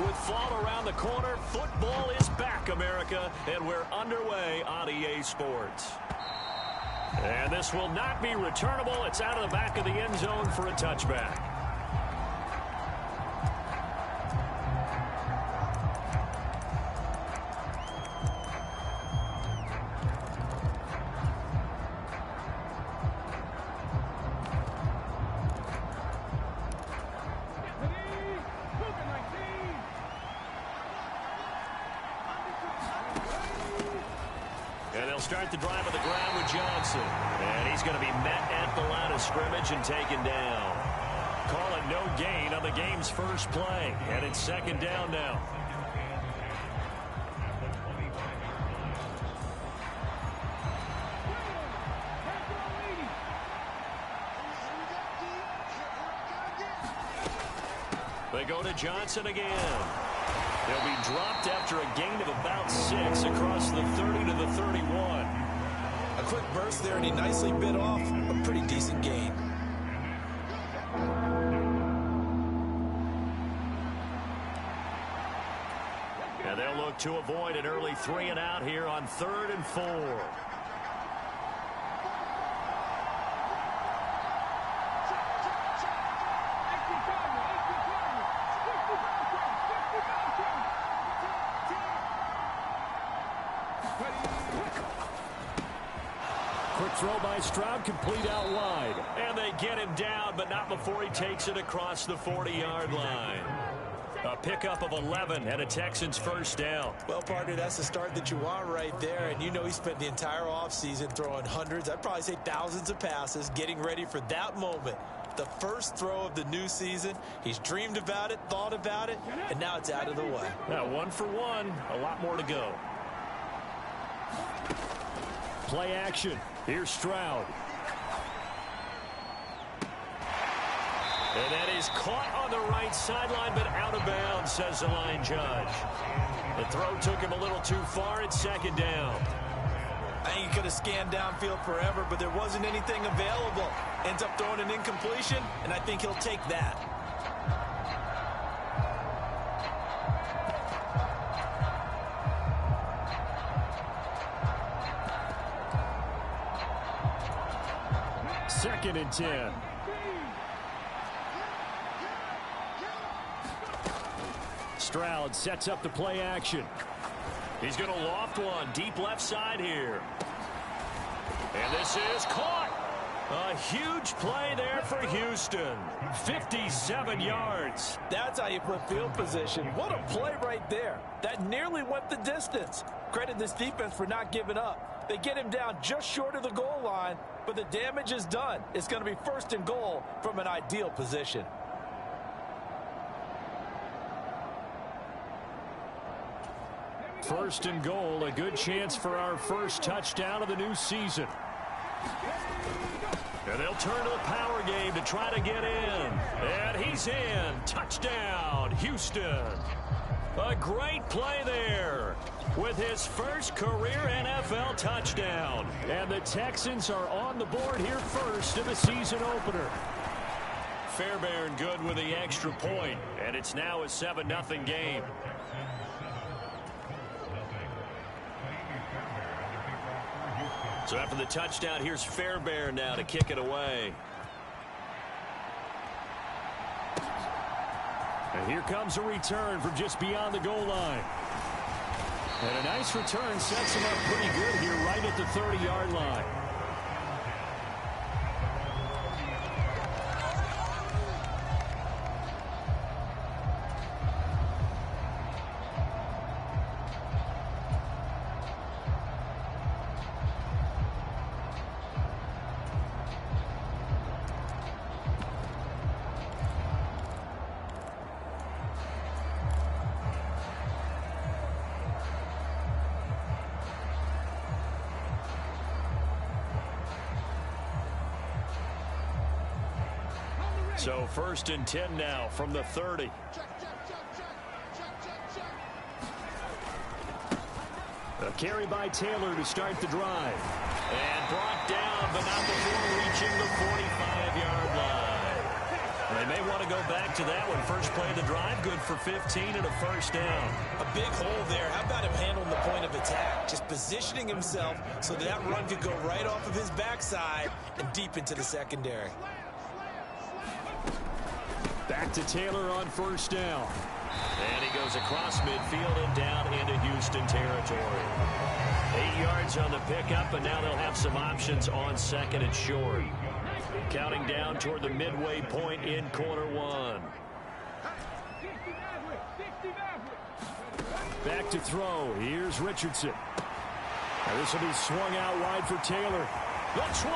With fall around the corner, football is back, America, and we're underway on EA Sports. And this will not be returnable. It's out of the back of the end zone for a touchback. Start the drive on the ground with Johnson. And he's going to be met at the line of scrimmage and taken down. Call it no gain on the game's first play. And it's second down now. They go to Johnson again. They'll be dropped after a gain of about 6 across the 30 to the 31. A quick burst there, and he nicely bit off a pretty decent gain. And they'll look to avoid an early 3 and out here on 3rd and 4. Quick throw by Stroud, complete out wide. And they get him down, but not before he takes it across the 40-yard line. A pickup of 11 and a Texans first down. Well, partner, that's the start that you want right there. And you know he spent the entire offseason throwing hundreds, I'd probably say thousands of passes, getting ready for that moment. The first throw of the new season. He's dreamed about it, thought about it, and now it's out of the way. Now 1 for 1, a lot more to go. Play action. Here's Stroud. And that is caught on the right sideline, but out of bounds, says the line judge. The throw took him a little too far. It's second down. I think he could have scanned downfield forever, but there wasn't anything available. Ends up throwing an incompletion, and I think he'll take that. Second and 10. Stroud sets up the play action. He's going to loft one deep left side here. And this is caught. A huge play there for Houston. 57 yards. That's how you put field position. What a play right there. That nearly went the distance. Credit this defense for not giving up. They get him down just short of the goal line, but the damage is done. It's going to be 1st and goal from an ideal position. First and goal, a good chance for our first touchdown of the new season. And they'll turn to the power game to try to get in. And he's in. Touchdown, Houston. A great play there with his first career NFL touchdown. And the Texans are on the board here first in the season opener. Fairbairn good with the extra point. And it's now a 7-0 game. So after the touchdown, here's Fairbairn now to kick it away. And here comes a return from just beyond the goal line. And a nice return sets him up pretty good here right at the 30-yard line. So 1st and 10 now from the 30. A carry by Taylor to start the drive. And brought down, but not before reaching the 45-yard line. They may want to go back to that one. First play of the drive, good for 15 and a first down. A big hole there. How about him handling the point of attack? Just positioning himself so that run could go right off of his backside and deep into the secondary. Back to Taylor on first down. And he goes across midfield and down into Houston territory. 8 yards on the pickup, and now they'll have some options on second and short. Counting down toward the midway point in quarter one. Back to throw. Here's Richardson. And this will be swung out wide for Taylor. The 20.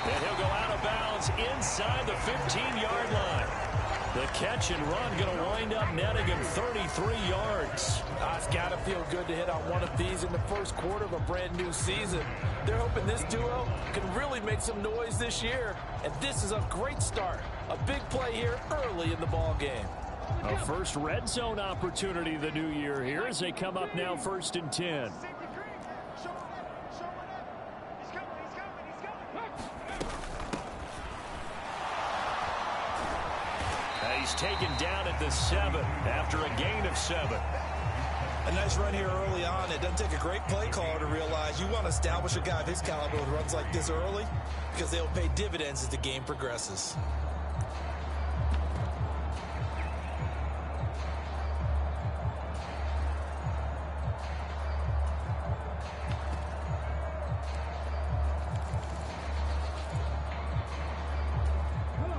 And he'll go out of bounds inside the 15-yard line. The catch and run going to wind up netting him 33 yards. It's got to feel good to hit on one of these in the first quarter of a brand new season. They're hoping this duo can really make some noise this year. And this is a great start. A big play here early in the ball game. A first red zone opportunity the new year here as they come up now 1st and 10. He's taken down at the 7 after a gain of 7. A nice run here early on. It doesn't take a great play caller to realize you want to establish a guy of his caliber with runs like this early because they'll pay dividends as the game progresses.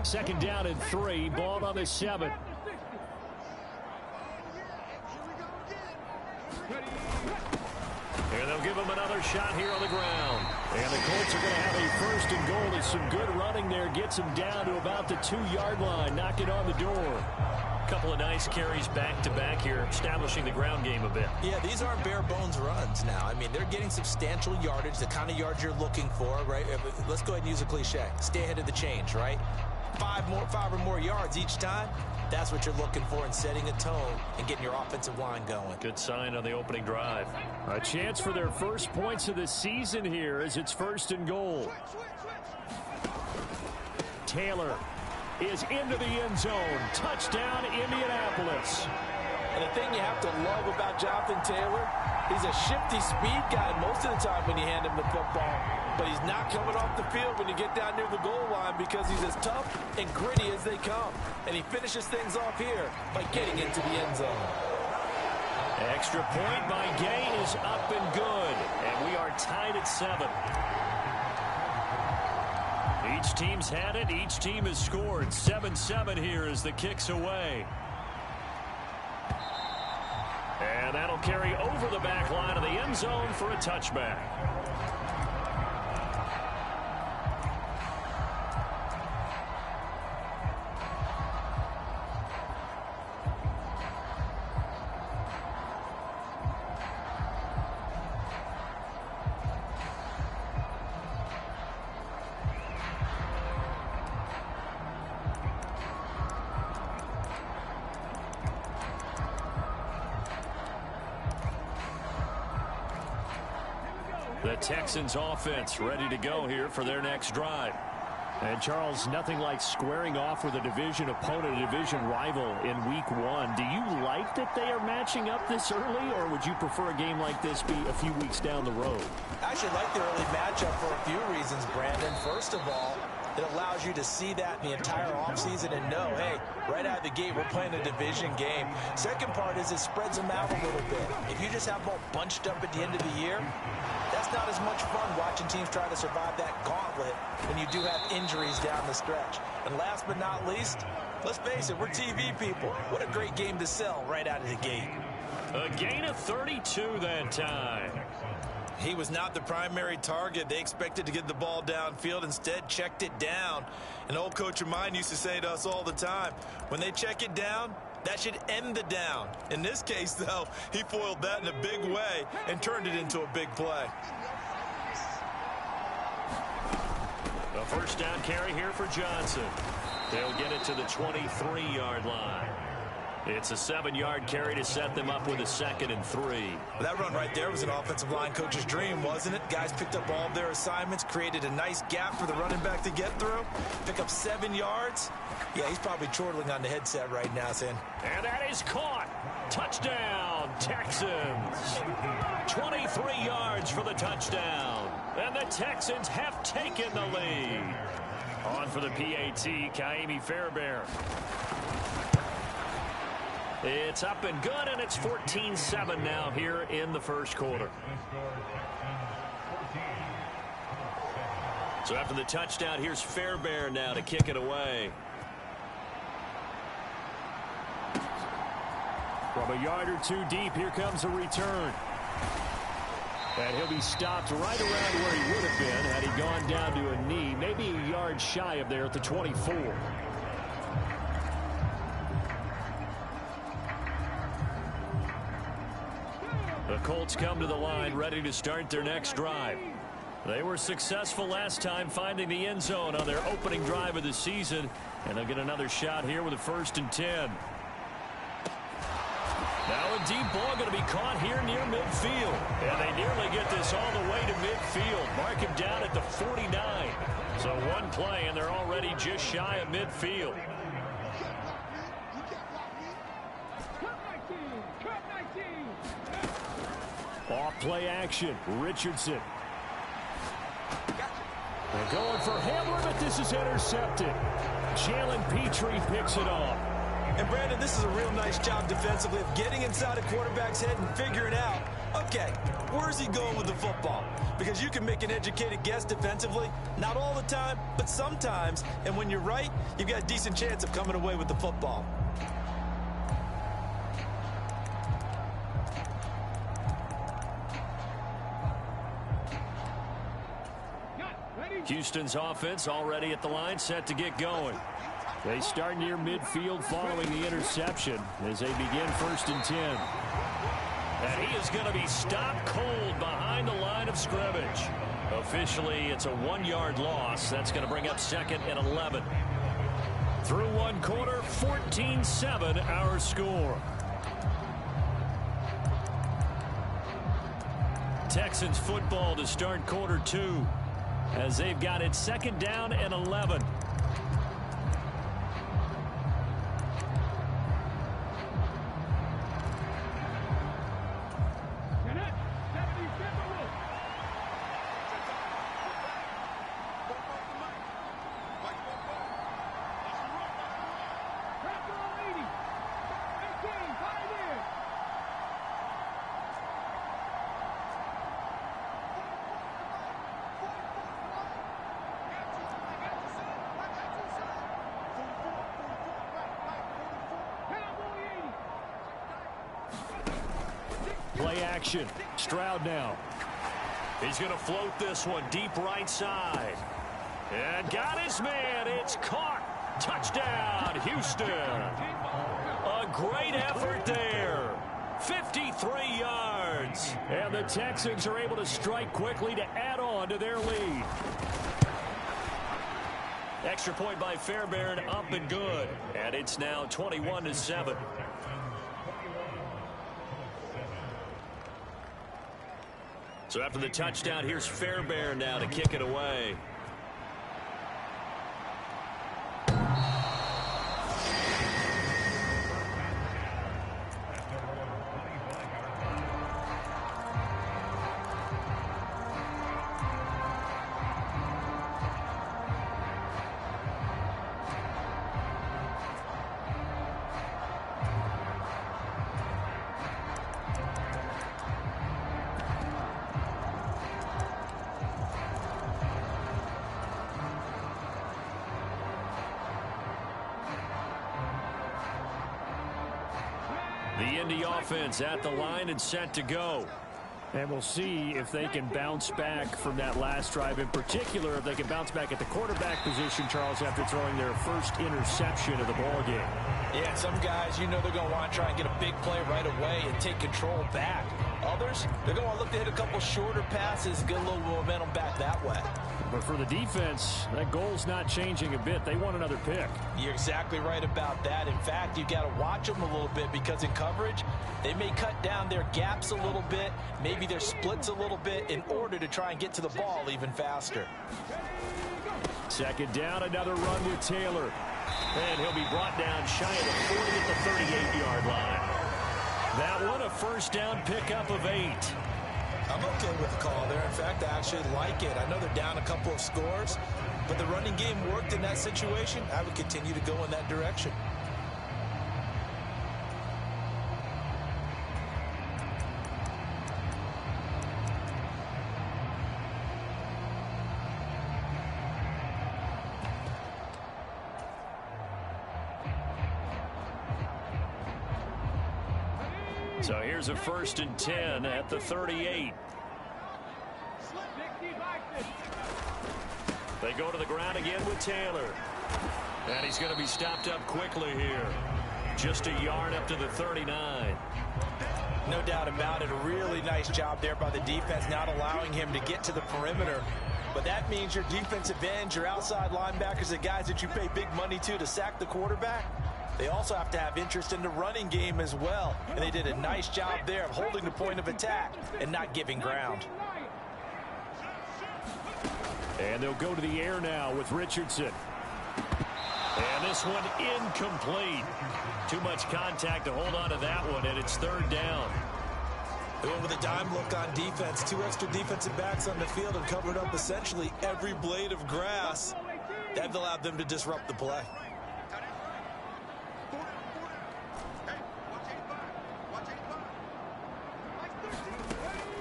Second down and 3. Ball on the 7. And they'll give him another shot here on the ground. And the Colts are going to have a 1st and goal. There's some good running there. Gets him down to about the 2-yard line. Knocking on the door. Couple of nice carries back-to-back here, establishing the ground game a bit. Yeah, these aren't bare-bones runs now. I mean, they're getting substantial yardage, the kind of yards you're looking for, right? Let's go ahead and use a cliche. Stay ahead of the change, right? 5 or more yards each time. That's what you're looking for in setting a tone and getting your offensive line going. Good sign on the opening drive. A chance for their first points of the season here as it's 1st and goal. Taylor is into the end zone. Touchdown, Indianapolis. And the thing you have to love about Jonathan Taylor, he's a shifty speed guy most of the time when you hand him the football. But he's not coming off the field when you get down near the goal line because he's as tough and gritty as they come. And he finishes things off here by getting into the end zone. Extra point by Gain is up and good. And we are tied at 7. Each team's had it. Each team has scored. 7-7 here as the kick's away. And that'll carry over the back line of the end zone for a touchback. The Texans offense ready to go here for their next drive. And Charles, nothing like squaring off with a division opponent, a division rival in week 1. Do you like that they are matching up this early, or would you prefer a game like this be a few weeks down the road? I actually like the early matchup for a few reasons, Brandon. First of all, it allows you to see that in the entire offseason and know, hey, right out of the gate, we're playing a division game. Second part is it spreads them out a little bit. If you just have them all bunched up at the end of the year, that's not as much fun watching teams try to survive that gauntlet when you do have injuries down the stretch. And last but not least, let's face it, we're TV people. What a great game to sell right out of the gate. A gain of 32 that time. He was not the primary target. They expected to get the ball downfield. Instead, checked it down. An old coach of mine used to say to us all the time, when they check it down, that should end the down. In this case, though, he foiled that in a big way and turned it into a big play. A first down carry here for Johnson. They'll get it to the 23-yard line. It's a 7-yard carry to set them up with a 2nd and 3. Well, that run right there was an offensive line coach's dream, wasn't it? Guys picked up all of their assignments, created a nice gap for the running back to get through, pick up 7 yards. Yeah, he's probably chortling on the headset right now, Sin. And that is caught. Touchdown, Texans. 23 yards for the touchdown. And the Texans have taken the lead. On for the PAT, Kaimi Fairbairn. It's up and good, and it's 14-7 now here in the first quarter. So after the touchdown, here's Fairbairn now to kick it away. From a yard or two deep, here comes a return. And he'll be stopped right around where he would have been had he gone down to a knee, maybe a yard shy of there at the 24. The Colts come to the line ready to start their next drive. They were successful last time finding the end zone on their opening drive of the season, and they'll get another shot here with a 1st and 10. Now a deep ball going to be caught here near midfield. And they nearly get this all the way to midfield. Mark him down at the 49. So one play and they're already just shy of midfield. Off play action. Richardson. They're going for Hamler, but this is intercepted. Jalen Petrie picks it off. And, Brandon, this is a real nice job defensively of getting inside a quarterback's head and figuring out, okay, where's he going with the football? Because you can make an educated guess defensively, not all the time, but sometimes. And when you're right, you've got a decent chance of coming away with the football. Houston's offense already at the line, set to get going. They start near midfield following the interception as they begin 1st and 10. And he is going to be stopped cold behind the line of scrimmage. Officially, it's a 1-yard loss. That's going to bring up 2nd and 11. Through one quarter, 14-7 our score. Texans football to start quarter 2 as they've got it 2nd down and 11. Play action. Stroud now. He's going to float this one deep right side. And got his man. It's caught. Touchdown, Houston. A great effort there. 53 yards. And the Texans are able to strike quickly to add on to their lead. Extra point by Fairbairn, up and good. And it's now 21-7. So after the touchdown, here's Fairbairn now to kick it away. The Indy offense at the line and set to go. And we'll see if they can bounce back from that last drive. In particular, if they can bounce back at the quarterback position, Charles, after throwing their first interception of the ballgame. Yeah, some guys, you know they're going to want to try and get a big play right away and take control back. Others, they're going to look to hit a couple shorter passes and get a little momentum back that way. But for the defense, that goal's not changing a bit. They want another pick. You're exactly right about that. In fact, you've got to watch them a little bit because in coverage, they may cut down their gaps a little bit, maybe their splits a little bit in order to try and get to the ball even faster. Second down, another run with Taylor. And he'll be brought down shy of the 40 at the 38-yard line. That one, a first down pickup of 8. I'm okay with the call there. In fact, I actually like it. I know they're down a couple of scores, but the running game worked in that situation. I would continue to go in that direction. So here's a 1st and 10 at the 38. They go to the ground again with Taylor. And he's going to be stopped up quickly here. Just a yard up to the 39. No doubt about it. A really nice job there by the defense, not allowing him to get to the perimeter. But that means your defensive ends, your outside linebackers, the guys that you pay big money to sack the quarterback, they also have to have interest in the running game as well. And they did a nice job there of holding the point of attack and not giving ground. And they'll go to the air now with Richardson. And this one incomplete. Too much contact to hold on to that one, and it's 3rd down. They went with a dime look on defense. 2 extra defensive backs on the field and covered up essentially every blade of grass. That allowed them to disrupt the play.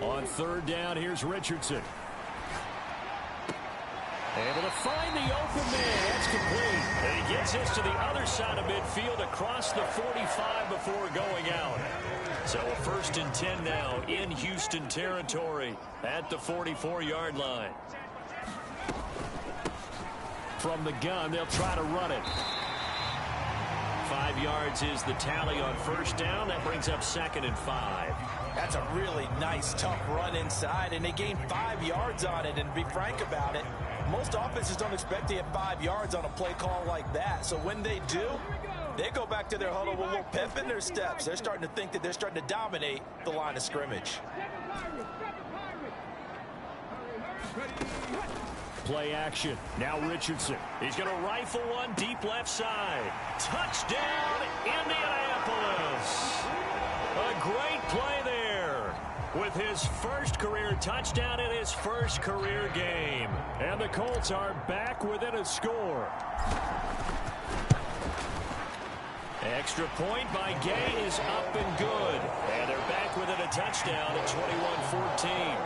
On 3rd down, here's Richardson. Able to find the open man. That's complete. And he gets this to the other side of midfield across the 45 before going out. So a 1st and 10 now in Houston territory at the 44-yard line. From the gun, they'll try to run it. 5 yards is the tally on 1st down. That brings up 2nd and 5. That's a really nice, tough run inside, and they gained 5 yards on it. And to be frank about it, most offenses don't expect to get 5 yards on a play call like that. So when they do, they go back to their huddle with a little pep in their steps. They're starting to think that they're starting to dominate the line of scrimmage. Play action. Now Richardson. He's going to rifle one deep left side. Touchdown, Indianapolis. A great play there with his first career touchdown in his first career game. And the Colts are back within a score. Extra point by Gay is up and good. And they're back within a touchdown at 21-14.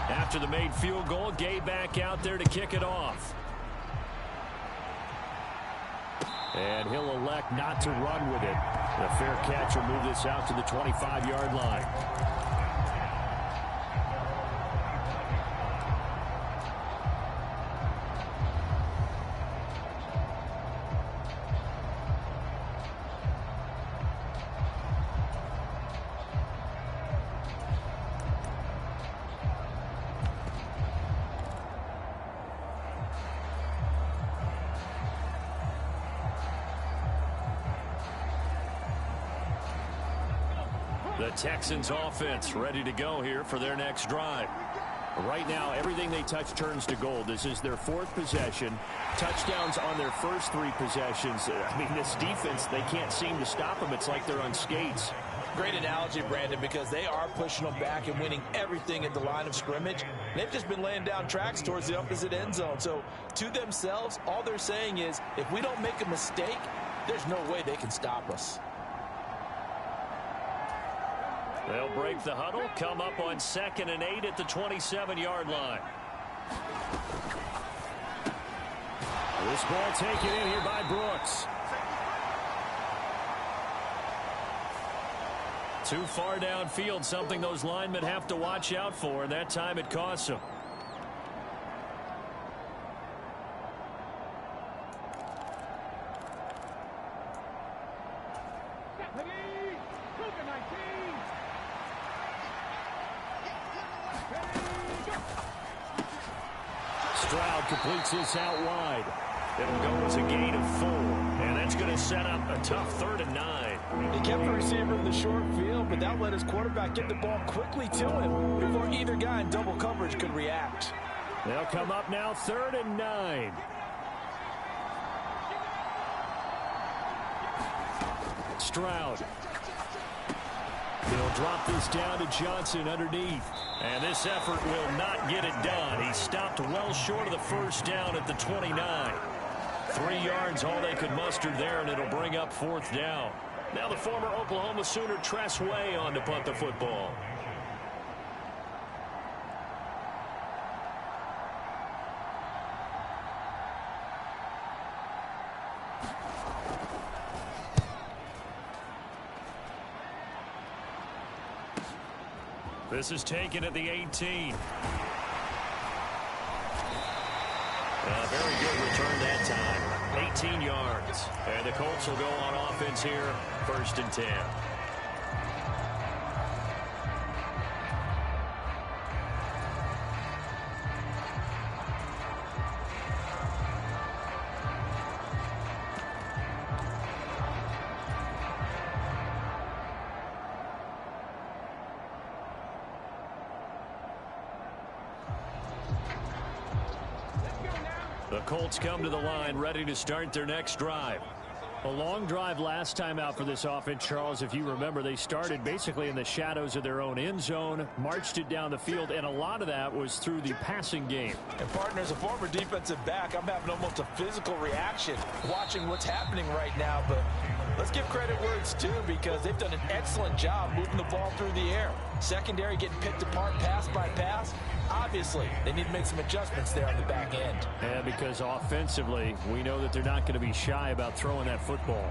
After the made field goal, Gay back out there to kick it off. And he'll elect not to run with it. The fair catch will move this out to the 25-yard line. The Texans offense ready to go here for their next drive. Right now, everything they touch turns to gold. This is their 4th possession. Touchdowns on their first 3 possessions. I mean, this defense, they can't seem to stop them. It's like they're on skates. Great analogy, Brandon, because they are pushing them back and winning everything at the line of scrimmage. They've just been laying down tracks towards the opposite end zone. So to themselves, all they're saying is, if we don't make a mistake, there's no way they can stop us. They'll break the huddle, come up on 2nd and 8 at the 27-yard line. This ball taken in here by Brooks. Too far downfield, something those linemen have to watch out for, and that time it costs them. Stroud completes this out wide. It'll go as a gain of 4, and that's going to set up a tough 3rd and 9. He kept the receiver in the short field, but that let his quarterback get the ball quickly to him before either guy in double coverage could react. They'll come up now 3rd and 9. Stroud. He'll drop this down to Johnson underneath. And this effort will not get it done. He stopped well short of the first down at the 29. 3 yards all they could muster there, and it'll bring up 4th down. Now the former Oklahoma Sooner Tress Way on to punt the football. This is taken at the 18. Very good return that time. 18 yards. And the Colts will go on offense here, 1st and 10. The Colts come to the line, ready to start their next drive. A long drive last time out for this offense, Charles. If you remember, they started basically in the shadows of their own end zone, marched it down the field, and a lot of that was through the passing game. And partner, as a former defensive back, I'm having almost a physical reaction watching what's happening right now. But let's give credit where it's due, because they've done an excellent job moving the ball through the air. Secondary getting picked apart pass by pass. Obviously, they need to make some adjustments there on the back end. Yeah, because offensively, we know that they're not going to be shy about throwing that football.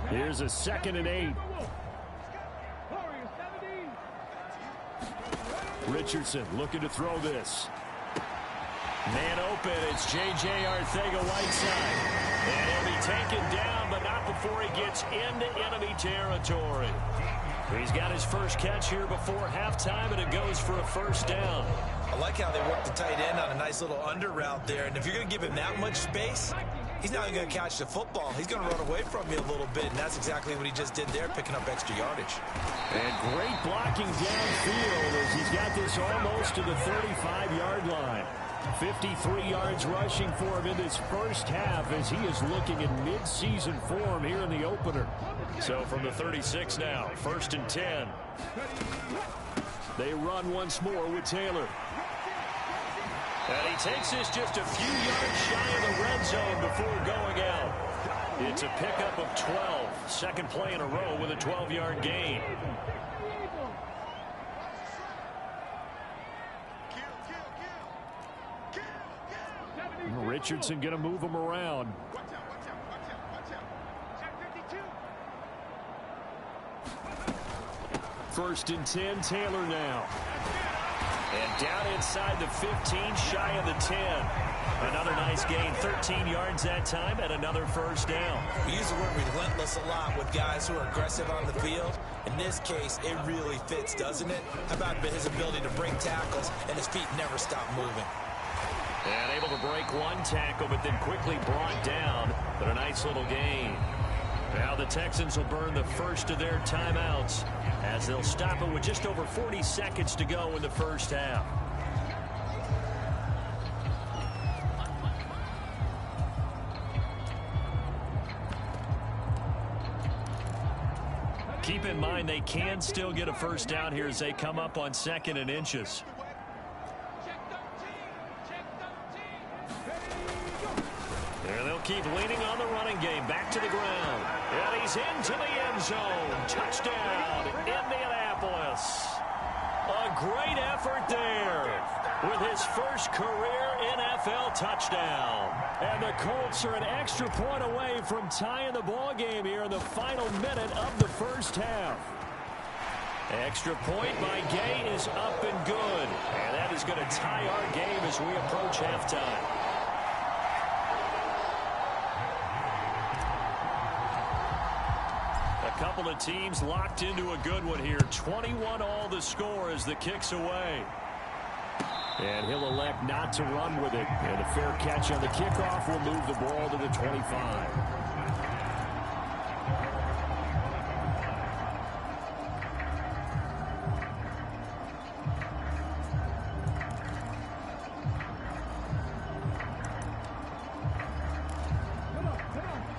Here's a 2nd and 8. Richardson looking to throw this. Man open. It's J.J. Arcega-Whiteside. And he'll be taken down, but not before he gets into enemy territory. He's got his first catch here before halftime, and it goes for a 1st down. I like how they work the tight end on a nice little under route there. And if you're going to give him that much space, he's not going to catch the football. He's going to run away from you a little bit, and that's exactly what he just did there, picking up extra yardage. And great blocking downfield as he's got this almost to the 35-yard line. 53 yards rushing for him in this first half as he is looking in mid-season form here in the opener. So from the 36 now, 1st and 10. They run once more with Taylor. And he takes this just a few yards shy of the red zone before going out. It's a pickup of 12. Second play in a row with a 12-yard gain. Richardson going to move him around. First and 10, Taylor now. And down inside the 15, shy of the 10. Another nice gain, 13 yards that time, and another 1st down. We use the word relentless a lot with guys who are aggressive on the field. In this case, it really fits, doesn't it? How about his ability to break tackles, and his feet never stop moving. And able to break one tackle, but then quickly brought down. But a nice little gain. Now the Texans will burn the first of their timeouts as they'll stop it with just over 40 seconds to go in the first half. Keep in mind and they can still get a first down here as they come up on 2nd and inches. There they'll keep leaning on the running game. Back to the ground. And he's into the end zone. Touchdown, Indianapolis. A great effort there with his first career NFL touchdown. And the Colts are an extra point away from tying the ball game here in the final minute of the first half. Extra point by Gay is up and good. And that is going to tie our game as we approach halftime. A couple of teams locked into a good one here. 21 all the score as the kick's away. And he'll elect not to run with it. And a fair catch on the kickoff will move the ball to the 25.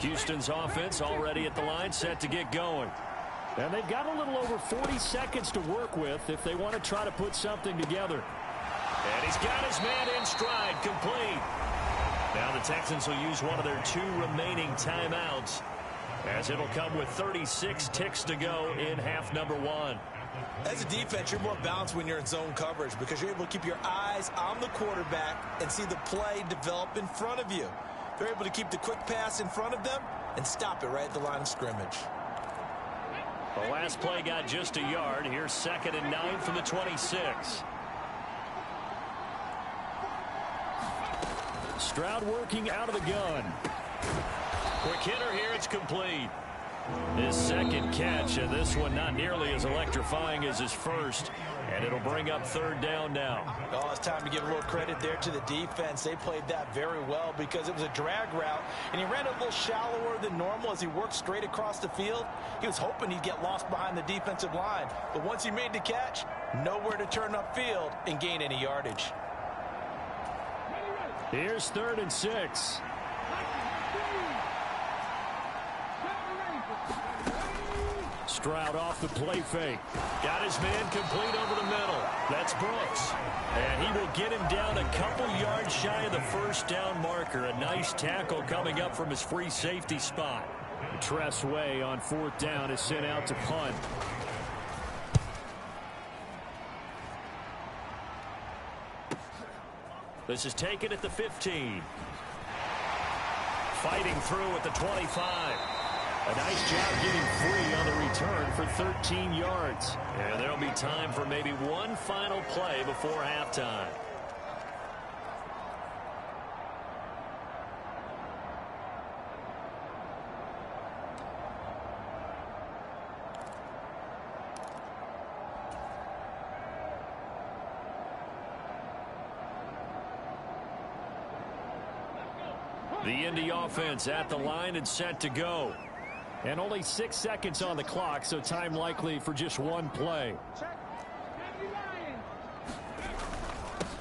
Houston's offense already at the line, set to get going. And they've got a little over 40 seconds to work with if they want to try to put something together. And he's got his man in stride, complete. Now the Texans will use one of their 2 remaining timeouts, as it'll come with 36 ticks to go in half number 1. As a defense, you're more balanced when you're in zone coverage because you're able to keep your eyes on the quarterback and see the play develop in front of you. They're able to keep the quick pass in front of them and stop it right at the line of scrimmage. The last play got just a yard. Here's 2nd and 9 from the 26. Stroud working out of the gun. Quick hitter here. It's complete. His second catch, and this one not nearly as electrifying as his first. And it'll bring up 3rd down now. Oh, it's time to give a little credit there to the defense. They played that very well because it was a drag route, and he ran a little shallower than normal as he worked straight across the field. He was hoping he'd get lost behind the defensive line. But once he made the catch, nowhere to turn upfield and gain any yardage. Here's 3rd and 6. Stroud off the play fake. Got his man complete over the middle. That's Brooks. And he will get him down a couple yards shy of the first down marker. A nice tackle coming up from his free safety spot. Tress Way on 4th down is sent out to punt. This is taken at the 15. Fighting through at the 25. A nice job getting free on the return for 13 yards. And there'll be time for maybe one final play before halftime. The Indy offense at the line and set to go. And only 6 seconds on the clock, so time likely for just one play.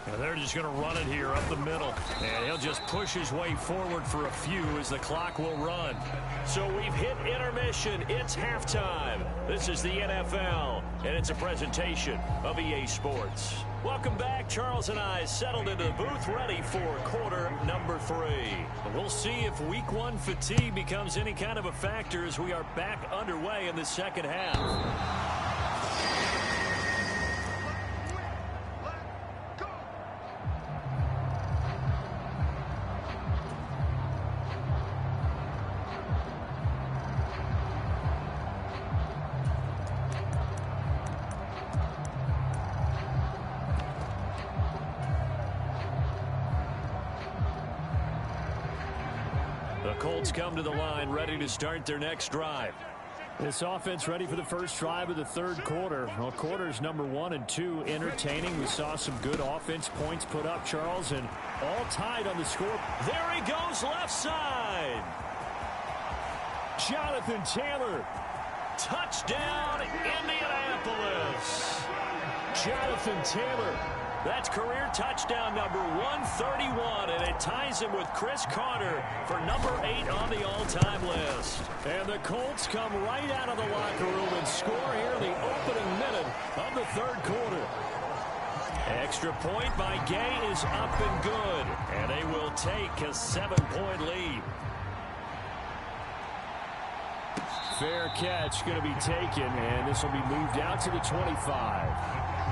And they're just going to run it here up the middle. And he'll just push his way forward for a few as the clock will run. So we've hit intermission. It's halftime. This is the NFL, and it's a presentation of EA Sports. Welcome back. Charles and I settled into the booth ready for quarter number 3. We'll see if week 1 fatigue becomes any kind of a factor as we are back underway in the second half. The Colts come to the line, ready to start their next drive. This offense ready for the first drive of the 3rd quarter. Well, quarters number 1 and 2 entertaining. We saw some good offense points put up, Charles, and all tied on the score. There he goes, left side. Jonathan Taylor. Touchdown, Indianapolis. Jonathan Taylor, That's career touchdown number 131, and it ties him with Chris Carter for number 8 on the all-time list. And the Colts come right out of the locker room and score here in the opening minute of the third quarter. Extra point by Gay is up and good, and they will take a 7-point lead. Fair catch going to be taken, and this will be moved out to the 25.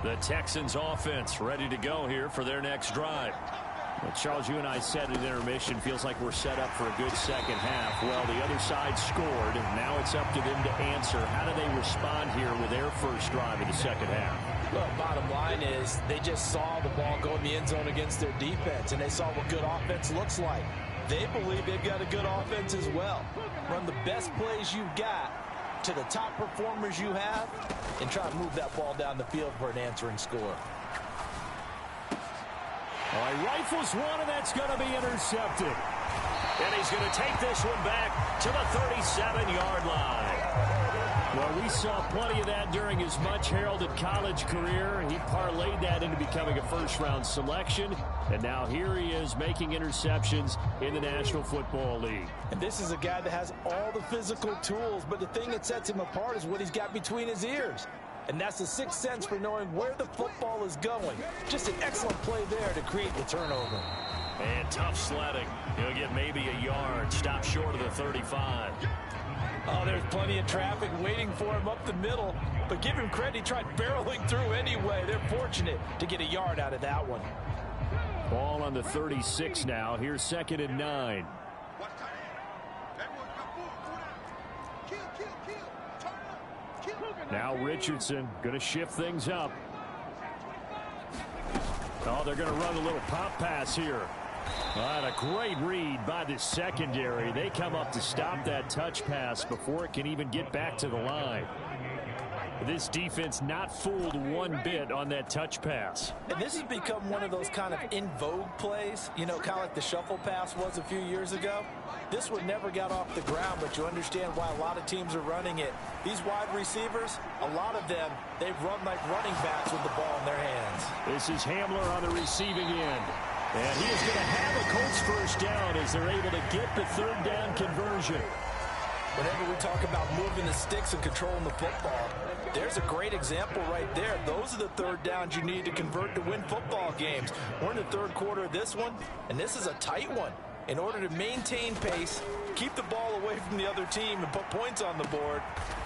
The Texans offense ready to go here for their next drive. Well, Charles, you and I said at intermission, feels like we're set up for a good second half. Well, the other side scored, and now it's up to them to answer. How do they respond here with their first drive of the second half? Well, bottom line is they just saw the ball go in the end zone against their defense, and they saw what good offense looks like. They believe they've got a good offense as well. Run the best plays you've got to the top performers you have, and try to move that ball down the field for an answering score. All right, rifles one, and that's going to be intercepted. And he's going to take this one back to the 37-yard line. Well, we saw plenty of that during his much-heralded college career. He parlayed that into becoming a first-round selection. And now here he is making interceptions in the National Football League. And this is a guy that has all the physical tools, but the thing that sets him apart is what he's got between his ears. And that's the sixth sense for knowing where the football is going. Just an excellent play there to create the turnover. And tough sledding. He'll get maybe a yard. Stop short of the 35. Oh, there's plenty of traffic waiting for him up the middle. But give him credit, he tried barreling through anyway. They're fortunate to get a yard out of that one. Ball on the 36 now. Here's 2nd and 9. Now Richardson going to shift things up. Oh, they're going to run a little pop pass here. A great read by the secondary. They come up to stop that touch pass before it can even get back to the line. This defense not fooled one bit on that touch pass. And this has become one of those kind of in vogue plays, you know, kind of like the shuffle pass was a few years ago. This one never got off the ground, but you understand why a lot of teams are running it. These wide receivers, a lot of them, they run like running backs with the ball in their hands. This is Hamler on the receiving end. And he is going to have a Colts first down as they're able to get the third down conversion. Whenever we talk about moving the sticks and controlling the football, there's a great example right there. Those are the third downs you need to convert to win football games. We're in the third quarter of this one, and this is a tight one. In order to maintain pace, keep the ball away from the other team, and put points on the board.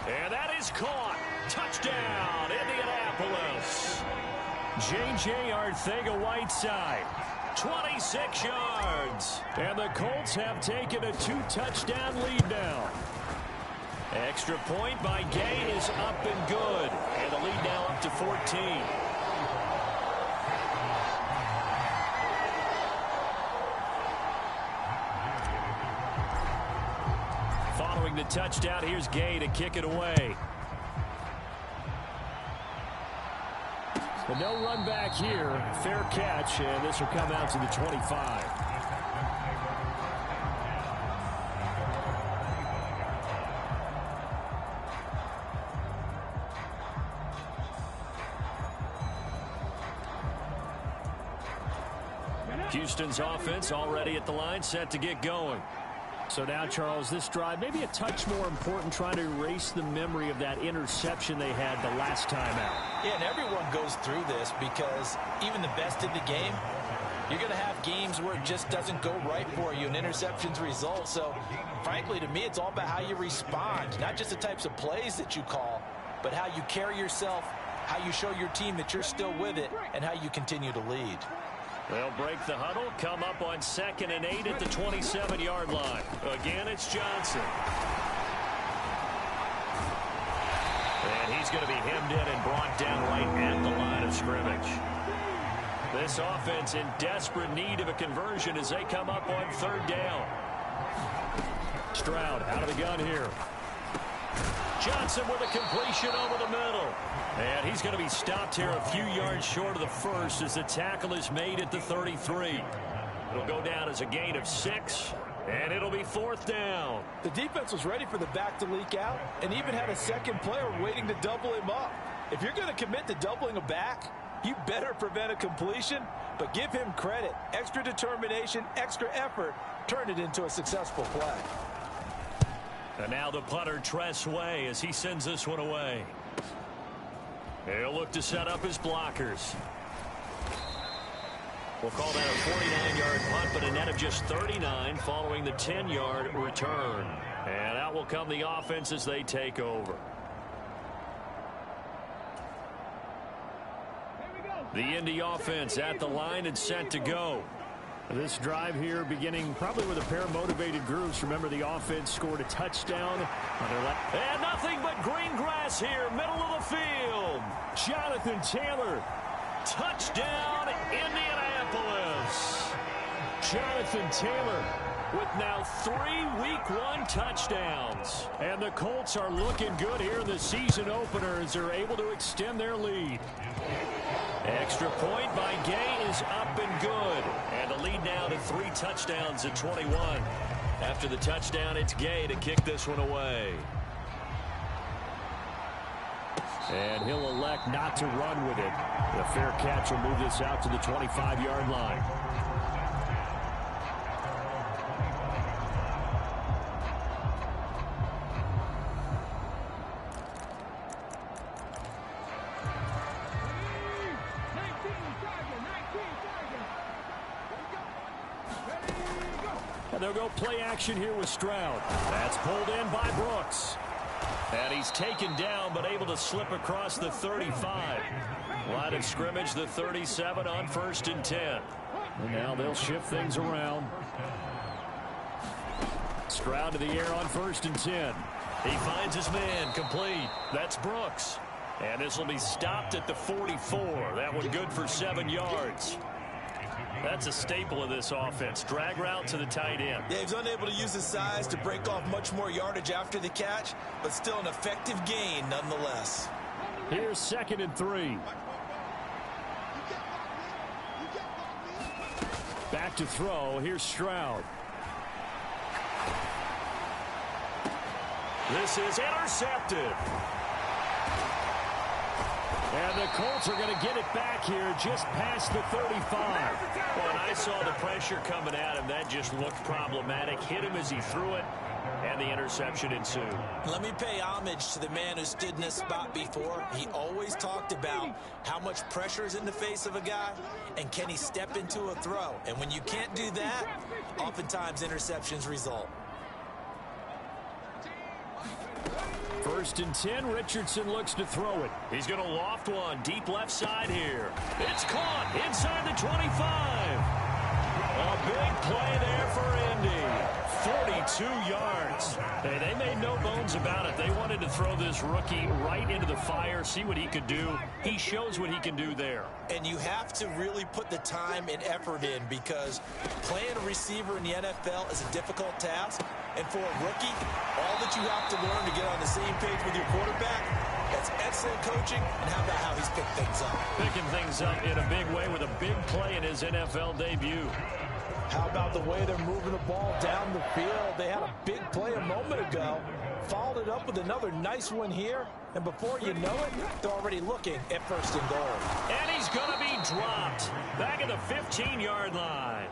And that is caught. Touchdown, Indianapolis. J.J. Arcega-Whiteside, 26 yards. And the Colts have taken a 2-touchdown lead now. Extra point by Gay is up and good. And the lead now up to 14. Following the touchdown, here's Gay to kick it away. But no run back here. Fair catch, and this will come out to the 25. Houston's offense already at the line, set to get going. So now, Charles, this drive maybe a touch more important, trying to erase the memory of that interception they had the last time out. Yeah, and everyone goes through this because even the best in the game, you're going to have games where it just doesn't go right for you and interceptions result. So, frankly, to me, it's all about how you respond, not just the types of plays that you call, but how you carry yourself, how you show your team that you're still with it, and how you continue to lead. They'll break the huddle, come up on 2nd and 8 at the 27-yard line. Again, it's Johnson. And he's going to be hemmed in and brought down right at the line of scrimmage. This offense in desperate need of a conversion as they come up on 3rd down. Stroud out of the gun here. Johnson with a completion over the middle. And he's going to be stopped here a few yards short of the first as the tackle is made at the 33. It'll go down as a gain of 6, and it'll be 4th down. The defense was ready for the back to leak out and even had a second player waiting to double him up. If you're going to commit to doubling a back, you better prevent a completion, but give him credit. Extra determination, extra effort, turned it into a successful play. And now the punter, Tress Way, as he sends this one away. He'll look to set up his blockers. We'll call that a 49-yard punt, but a net of just 39 following the 10-yard return. And out will come the offense as they take over. The Indy offense at the line and set to go. This drive here beginning probably with a pair of motivated groups. Remember, the offense scored a touchdown on their left. And nothing but green grass here, middle of the field. Jonathan Taylor. Touchdown, Indianapolis. Jonathan Taylor with now 3 Week 1 touchdowns. And the Colts are looking good here in the season opener as they're able to extend their lead. Extra point by Gay is up and good. And the lead now to 3 touchdowns at 21. After the touchdown, it's Gay to kick this one away. And he'll elect not to run with it. The fair catch will move this out to the 25-yard line. They'll go play action here with Stroud. That's pulled in by Brooks. And he's taken down, but able to slip across the 35. Line of scrimmage, the 37 on 1st and 10. And now they'll shift things around. Stroud to the air on 1st and 10. He finds his man, complete. That's Brooks. And this will be stopped at the 44. That one good for 7 yards. That's a staple of this offense. Drag route to the tight end. Yeah, he's unable to use his size to break off much more yardage after the catch, but still an effective gain nonetheless. Here's 2nd and 3. Back to throw. Here's Stroud. This is intercepted. And the Colts are going to get it back here just past the 35. When I saw the pressure coming at him, that just looked problematic. Hit him as he threw it, and the interception ensued. Let me pay homage to the man who stood in this spot before. He always talked about how much pressure is in the face of a guy, and can he step into a throw. And when you can't do that, oftentimes interceptions result. 1st and 10. Richardson looks to throw it. He's going to loft one deep left side here. It's caught inside the 25. A big play there for Indy. 42 yards. Hey, they made no bones about it. They wanted to throw this rookie right into the fire, see what he could do. He shows what he can do there. And you have to really put the time and effort in, because playing a receiver in the NFL is a difficult task. And for a rookie, all that you have to learn to get on the same page with your quarterback, that's excellent coaching. And how about how he's picked things up? Picking things up in a big way with a big play in his NFL debut. How about the way they're moving the ball down the field? They had a big play a moment ago, followed it up with another nice one here, and before you know it, they're already looking at 1st and goal. And he's going to be dropped back at the 15-yard line.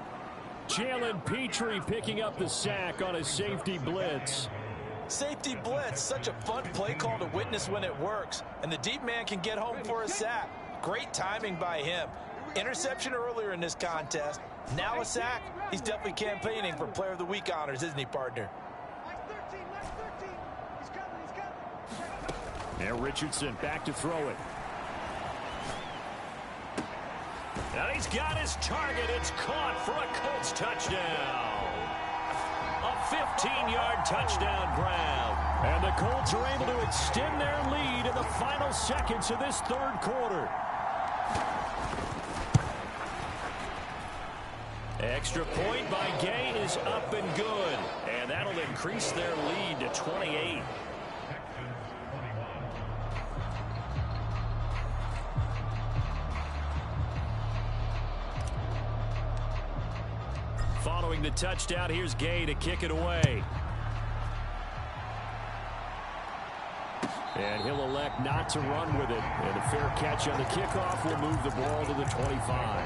Jalen Petrie picking up the sack on a safety blitz. Safety blitz, such a fun play call to witness when it works, and the deep man can get home for a sack. Great timing by him. Interception earlier in this contest. Now a sack. He's definitely campaigning for Player of the Week honors, isn't he, partner? And Richardson back to throw it. And he's got his target. It's caught for a Colts touchdown. A 15-yard touchdown grab. And the Colts are able to extend their lead in the final seconds of this 3rd quarter. Extra point by Gay is up and good. And that'll increase their lead to 28. Following the touchdown, here's Gay to kick it away. And he'll elect not to run with it. And a fair catch on the kickoff will move the ball to the 25.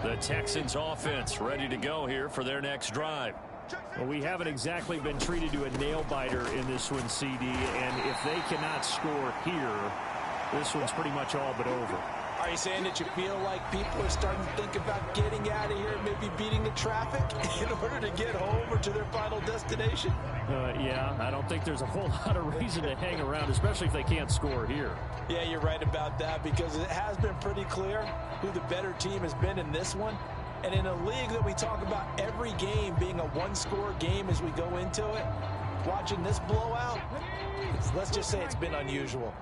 The Texans offense ready to go here for their next drive. Well, we haven't exactly been treated to a nail-biter in this one, CD, and if they cannot score here, this one's pretty much all but over. Are you saying that you feel like people are starting to think about getting out of here and maybe beating the traffic in order to get home or to their final destination? Yeah, I don't think there's a whole lot of reason to hang around, especially if they can't score here. Yeah, you're right about that, because it has been pretty clear who the better team has been in this one. And in a league that we talk about every game being a one-score game as we go into it, watching this blowout, let's just say it's been unusual.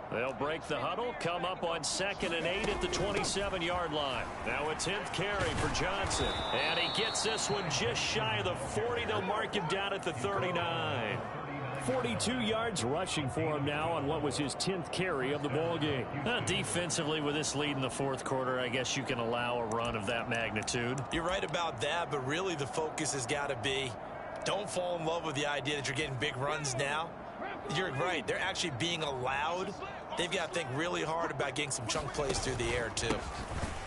They'll break the huddle, come up on 2nd and 8 at the 27-yard line. Now a 10th carry for Johnson. And he gets this one just shy of the 40. They'll mark him down at the 39. 42 yards rushing for him now on what was his 10th carry of the ball game. Defensively, with this lead in the fourth quarter, I guess you can allow a run of that magnitude. You're right about that, but really the focus has got to be, don't fall in love with the idea that you're getting big runs now. You're right. They're actually being allowed. They've got to think really hard about getting some chunk plays through the air, too.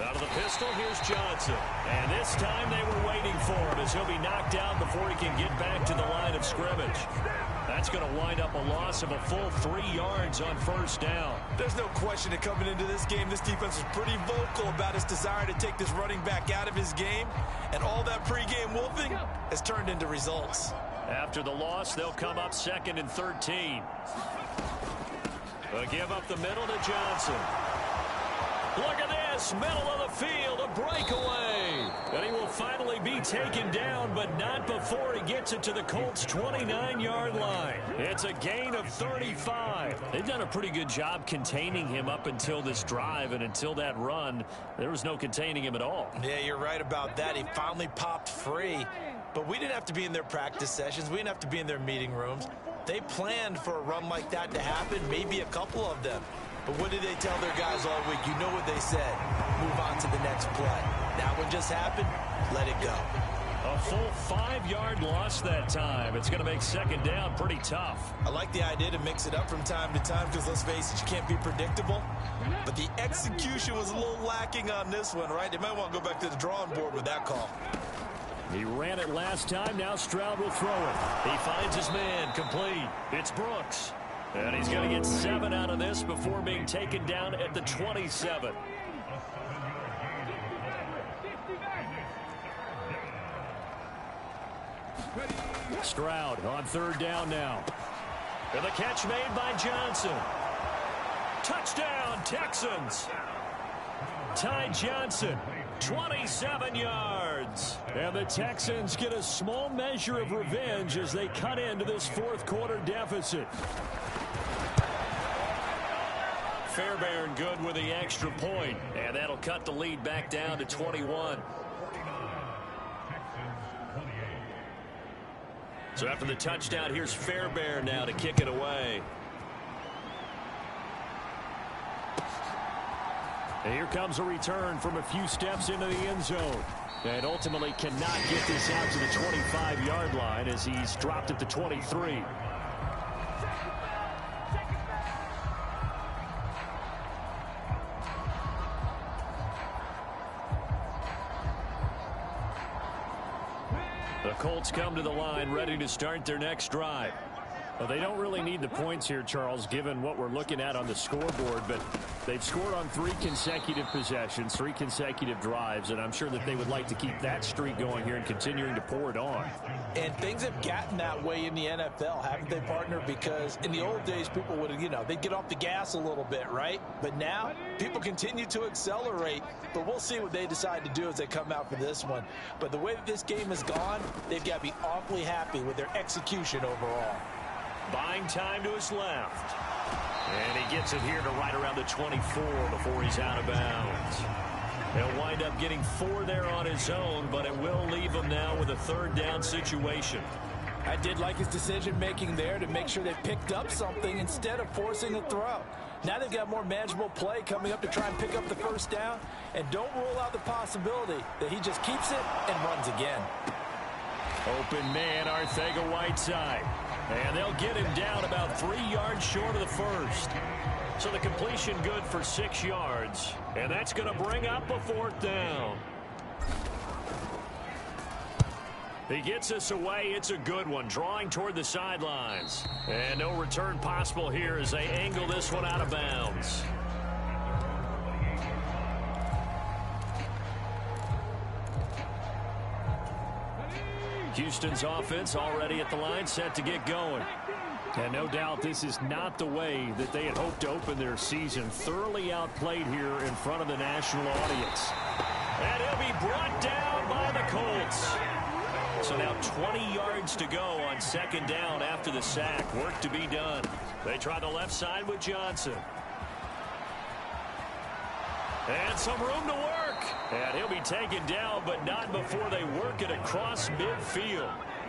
Out of the pistol, here's Johnson. And this time they were waiting for him as he'll be knocked down before he can get back to the line of scrimmage. That's going to wind up a loss of a full 3 yards on first down. There's no question that coming into this game, this defense was pretty vocal about its desire to take this running back out of his game. And all that pregame wolfing has turned into results. After the loss, they'll come up 2nd and 13. They'll give up the middle to Johnson. Look at this, middle of the field, a breakaway. And he will finally be taken down, but not before he gets it to the Colts' 29-yard line. It's a gain of 35. They've done a pretty good job containing him up until this drive, and until that run, there was no containing him at all. Yeah, you're right about that. He finally popped free. But we didn't have to be in their practice sessions. We didn't have to be in their meeting rooms. They planned for a run like that to happen, maybe a couple of them. But what did they tell their guys all week? You know what they said. Move on to the next play. That one just happened. Let it go. A full 5-yard loss that time. It's going to make 2nd down pretty tough. I like the idea to mix it up from time to time because, let's face it, you can't be predictable. But the execution was a little lacking on this one, right? They might want to go back to the drawing board with that call. He ran it last time. Now Stroud will throw it. He finds his man, complete. It's Brooks. And he's going to get 7 out of this before being taken down at the 27. Stroud on 3rd down now. And the catch made by Johnson. Touchdown, Texans. Ty Johnson, 27 yards. And the Texans get a small measure of revenge as they cut into this fourth quarter deficit. Fairbairn good with the extra point, and that'll cut the lead back down to 21. So after the touchdown, here's Fairbairn now to kick it away. And here comes a return from a few steps into the end zone. And ultimately cannot get this out to the 25-yard line as he's dropped at the 23. The Colts come to the line ready to start their next drive. Well, they don't really need the points here, Charles, given what we're looking at on the scoreboard, but they've scored on 3 consecutive possessions, 3 consecutive drives, and I'm sure that they would like to keep that streak going here and continuing to pour it on. And things have gotten that way in the NFL, haven't they, partner? Because in the old days, people would, they'd get off the gas a little bit, right? But now, people continue to accelerate, but we'll see what they decide to do as they come out for this one. But the way that this game has gone, they've got to be awfully happy with their execution overall. Buying time to his left. And he gets it here to right around the 24 before he's out of bounds. He'll wind up getting 4 there on his own, but it will leave him now with a 3rd down situation. I did like his decision-making there to make sure they picked up something instead of forcing a throw. Now they've got more manageable play coming up to try and pick up the 1st down, and don't rule out the possibility that he just keeps it and runs again. Open man, Arcega-Whiteside. And they'll get him down about 3 yards short of the 1st. So the completion good for 6 yards. And that's going to bring up a 4th down. He gets us away. It's a good one, drawing toward the sidelines. And no return possible here as they angle this one out of bounds. Houston's offense already at the line, set to get going. And no doubt this is not the way that they had hoped to open their season. Thoroughly outplayed here in front of the national audience. And he'll be brought down by the Colts. So now 20 yards to go on 2nd down after the sack. Work to be done. They try the left side with Johnson. And some room to work. And he'll be taken down, but not before they work it across midfield.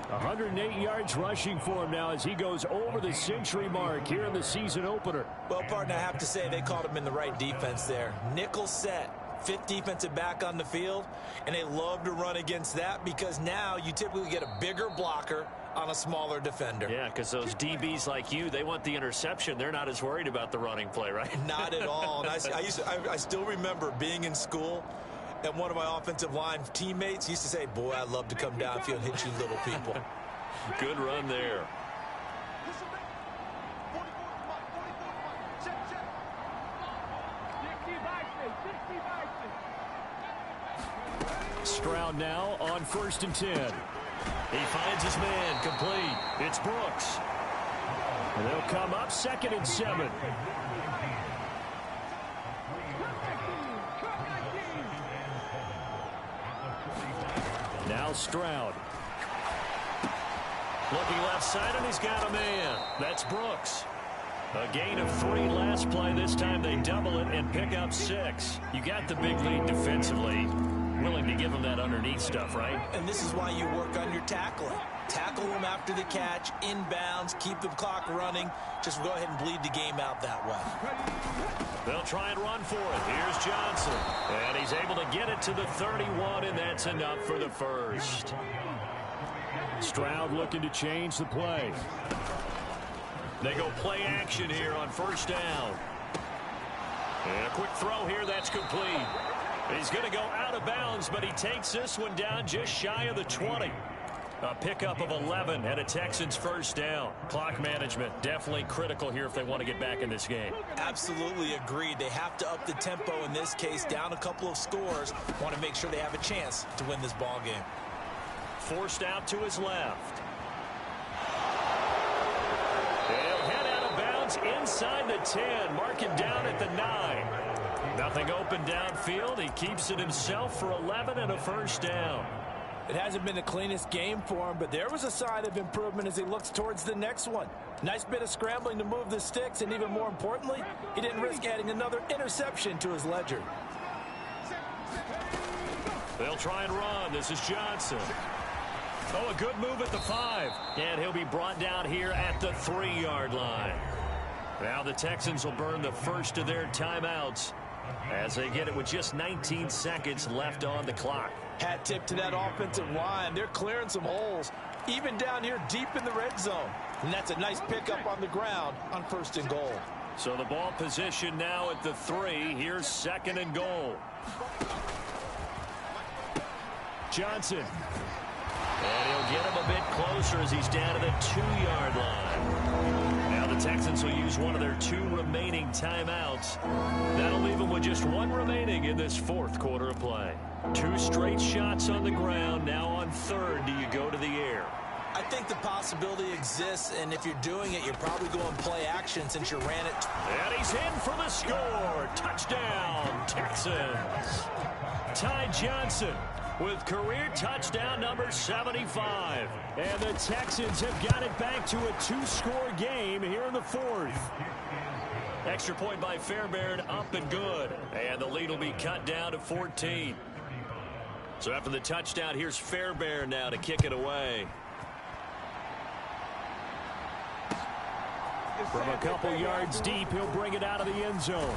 108 yards rushing for him now as he goes over the century mark here in the season opener. Well, partner, I have to say they called him in the right defense there. Nickel set. 5th defensive back on the field, and they love to run against that because now you typically get a bigger blocker on a smaller defender. Yeah, because those DBs like you, they want the interception. They're not as worried about the running play, right? Not at all. And I still remember being in school, and one of my offensive line teammates used to say, boy, I'd love to come downfield and hit you little people. Good run there. Stroud now on 1st and 10. He finds his man, complete. It's Brooks. And they'll come up 2nd and 7. Now Stroud. Looking left side, and he's got a man. That's Brooks. A gain of 3 last play. This time they double it and pick up 6. You got the big lead defensively. Willing to give them that underneath stuff, right? And this is why you work on your tackling. Tackle them after the catch, inbounds, keep the clock running. Just go ahead and bleed the game out that way. They'll try and run for it. Here's Johnson. And he's able to get it to the 31, and that's enough for the 1st. Stroud looking to change the play. They go play action here on 1st down. And a quick throw here, that's complete. He's going to go out of bounds, but he takes this one down just shy of the 20. A pickup of 11 and a Texans 1st down. Clock management definitely critical here if they want to get back in this game. Absolutely agreed. They have to up the tempo in this case, down a couple of scores. Want to make sure they have a chance to win this ball game. Forced out to his left. He'll head out of bounds inside the 10. Mark him down at the 9. Nothing open downfield. He keeps it himself for 11 and a 1st down. It hasn't been the cleanest game for him, but there was a sign of improvement as he looks towards the next one. Nice bit of scrambling to move the sticks, and even more importantly, he didn't risk adding another interception to his ledger. They'll try and run. This is Johnson. Oh, a good move at the 5. And he'll be brought down here at the 3-yard line. Now the Texans will burn the 1st of their timeouts as they get it with just 19 seconds left on the clock. Hat tip to that offensive line. They're clearing some holes, even down here deep in the red zone. And that's a nice pickup on the ground on 1st and goal. So the ball position now at the 3. Here's 2nd and goal. Johnson. And he'll get him a bit closer as he's down to the 2-yard line. Now the Texans will use one of their 2 remaining timeouts. That'll leave them with just 1 remaining in this 4th quarter of play. 2 straight shots on the ground. Now on 3rd, do you go to the air? I think the possibility exists, and if you're doing it, you're probably going play action since you ran it. And he's in for the score. Touchdown, Texans. Ty Johnson with career touchdown number 75. And the Texans have got it back to a 2-score game here in the 4th. Extra point by Fairbairn, up and good. And the lead will be cut down to 14. So after the touchdown, here's Fairbairn now to kick it away. From a couple yards deep, he'll bring it out of the end zone.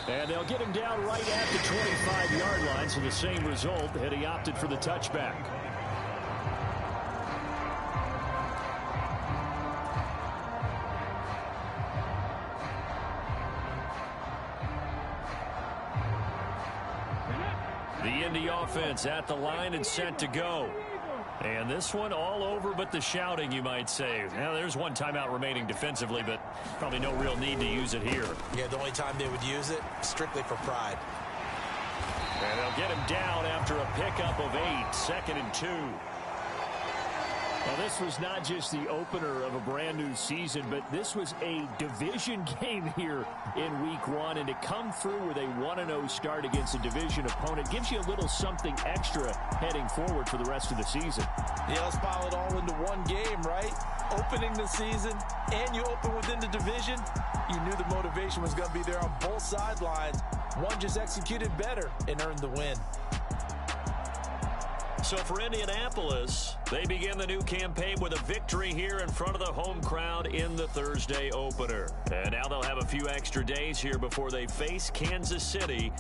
And they'll get him down right at the 25-yard line, so the same result had he opted for the touchback. The Indy offense at the line and set to go. And this one all over but the shouting, you might say. Now, there's one timeout remaining defensively, but probably no real need to use it here. Yeah, the only time they would use it, strictly for pride. And they'll get him down after a pickup of 8, 2nd and 2. Well, this was not just the opener of a brand-new season, but this was a division game here in Week 1. And to come through with a 1-0 start against a division opponent gives you a little something extra heading forward for the rest of the season. Yeah, let's pile it all into one game, right? Opening the season, and you open within the division. You knew the motivation was going to be there on both sidelines. One just executed better and earned the win. So for Indianapolis, they begin the new campaign with a victory here in front of the home crowd in the Thursday opener. And now they'll have a few extra days here before they face Kansas City